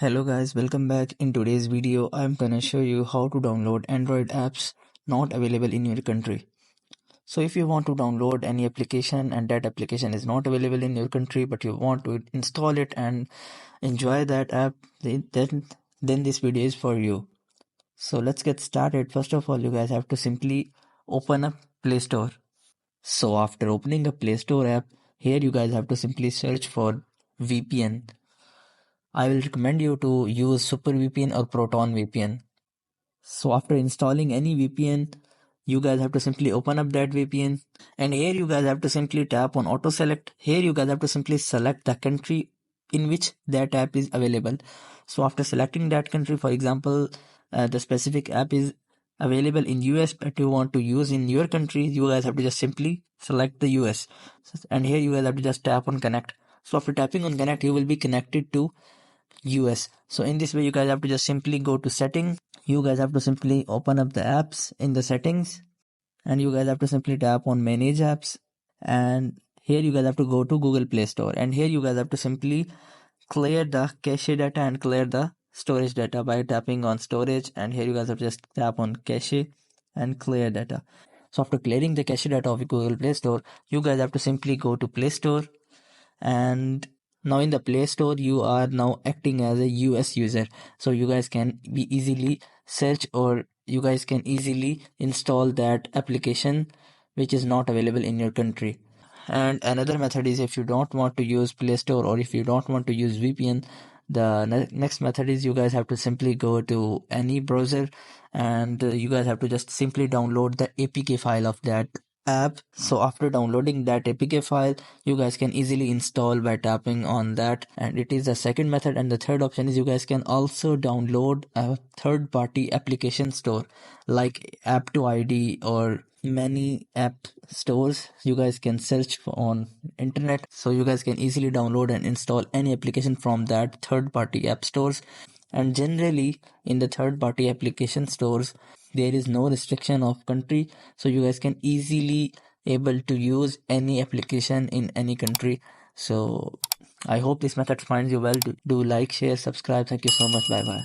Hello guys, welcome back. In today's video, I'm gonna show you how to download Android apps not available in your country. So if you want to download any application and that application is not available in your country, but you want to install it and enjoy that app, then this video is for you. So let's get started. First of all, you guys have to simply open up Play Store. So after opening a Play Store app, here you guys have to simply search for VPN. I will recommend you to use Super VPN or Proton VPN. So after installing any VPN, you guys have to simply open up that VPN, and here you guys have to simply tap on auto select. Here you guys have to simply select the country in which that app is available. So after selecting that country, for example, the specific app is available in US but you want to use in your country, you guys have to just simply select the US, and here you guys have to just tap on connect. So after tapping on connect, you will be connected to US. So in this way, you guys have to just simply go to settings. You guys have to simply open up the apps in the settings, and you guys have to simply tap on manage apps, and here you guys have to go to Google Play Store, and here you guys have to simply clear the cache data and clear the storage data by tapping on storage, and here you guys have to just tap on cache and clear data. So after clearing the cache data of Google Play Store, you guys have to simply go to Play Store, and now in the Play Store you are now acting as a US user, so you guys can be easily search, or you guys can easily install that application which is not available in your country. And another method is, if you don't want to use Play Store or if you don't want to use VPN, the next method is you guys have to simply go to any browser, and you guys have to just simply download the APK file of that app. So after downloading that APK file, you guys can easily install by tapping on that, and it is the second method. And the third option is you guys can also download a third party application store like App2ID or many app stores. You guys can search on internet, so you guys can easily download and install any application from that third party app stores. And generally in the third party application stores, there is no restriction of country, so you guys can easily able to use any application in any country. So I hope this method finds you well. Do like, share, subscribe. Thank you so much. Bye bye.